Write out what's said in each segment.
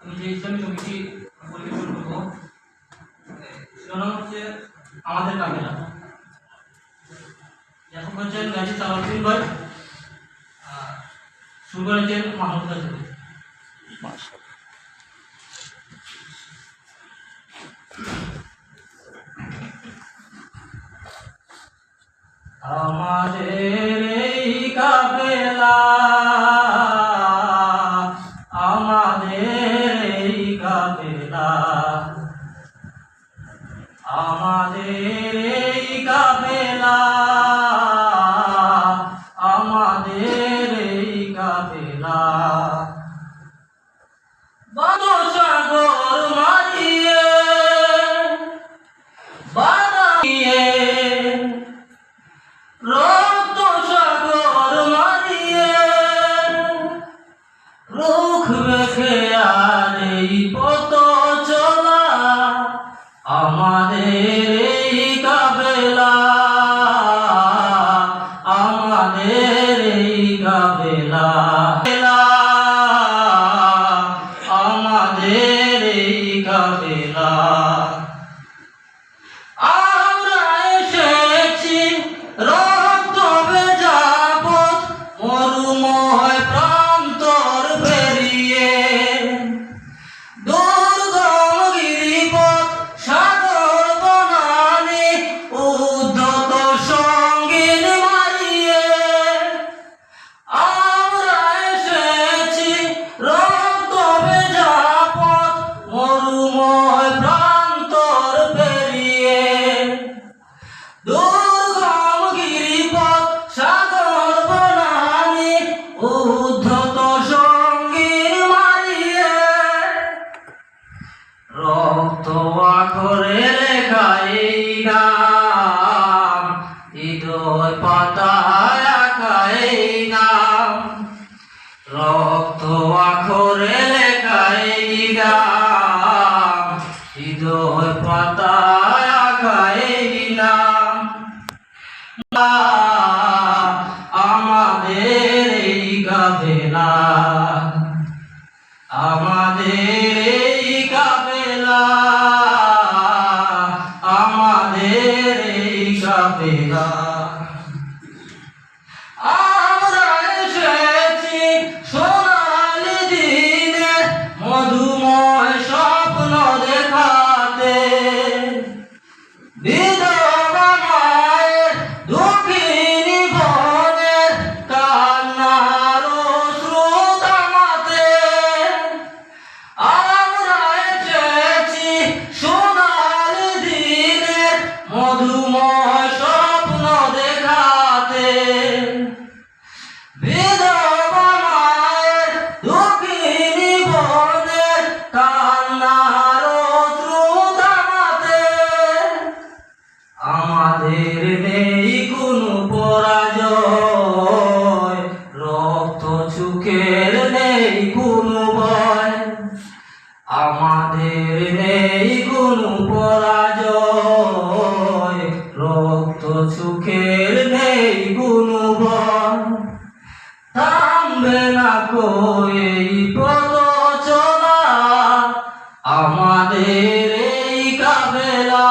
আমি যে ইসলামী কমিটি পরিবেশন করব শিরোনাম হচ্ছে আমাদের কাফেলা। লেখক হচ্ছেন গাজী সালাউদ্দিন ভাই, সুর করেছেন মাহমুদ কাজী। আমাদের এই কাফেলা, আমাদের এই কাফেলা, আমাদের এই কাফেলা, আমাদের এই কাফেলা সাগর মারিয়ে বানিয়ে রক্ত সাগর মারিয়ে রুখ মেখে আর এই পথ চলা আমাদের এই কাফেলা, আমাদের এই কাফেলা, আমাদের এই কাফেলা। আমরা এসেছি রক্ত ভেজা পথ মরুময় প্রান্তর পেরিয়ে, দুর্গম গিরিপথ সাগর বনানী উদ্ধত সঙ্গীন মারিয়ে। আমরা এসেছি রক্ত ভেজা পথ মরুময় প্রান্তর পেরিয়ে, দুর্গম গিরিপথ সাগর বনানী উদ্ধত সঙ্গীন মারিয়ে। রক্ত আখরে লেখা এই নাম, হৃদয় পাতায় আঁকা এই নাম। রক্ত আখরে লেখা এই নাম, হৃদয় পাতায় আঁকা এই নাম। আমাদের এই কাফেলা, আমাদের এই কাফেলা, আমাদের এই কাফেলা। আমরা এসেছি সোনালি দিনে মধুময় স্বপ্ন দেখাতে, বিধবা মায়ের দুঃখিনী বোনের কান্নার অশ্রু থামাতে। আমরা এসেছি সোনালি দিনে মধুময় স্বপ্ন দেখাতে, বিধবা মায়ের দুঃখিনী বোনের কান্নার অশ্রু থামাতে। আমাদের নেই কোনো পরাজয়, রক্ত চোখের নেই কোনো ভয়। আমাদের নেই কোনো পরাজয়, রক্ত চোখের নেই কোনো ভয়। থামবে না কো এই পথ চলা, আমাদের এই কাফেলা,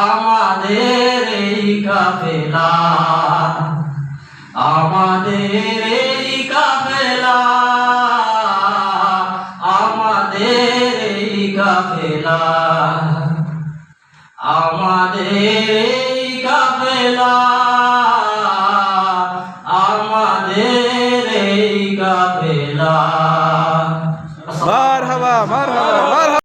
আমাদের এই কাফেলা, আমাদের এই কাফেলা, আমাদের এই কাফেলা, আমাদের এই কাফেলা, আমাদের এই কাফেলা। মারহাবা মারহাবা।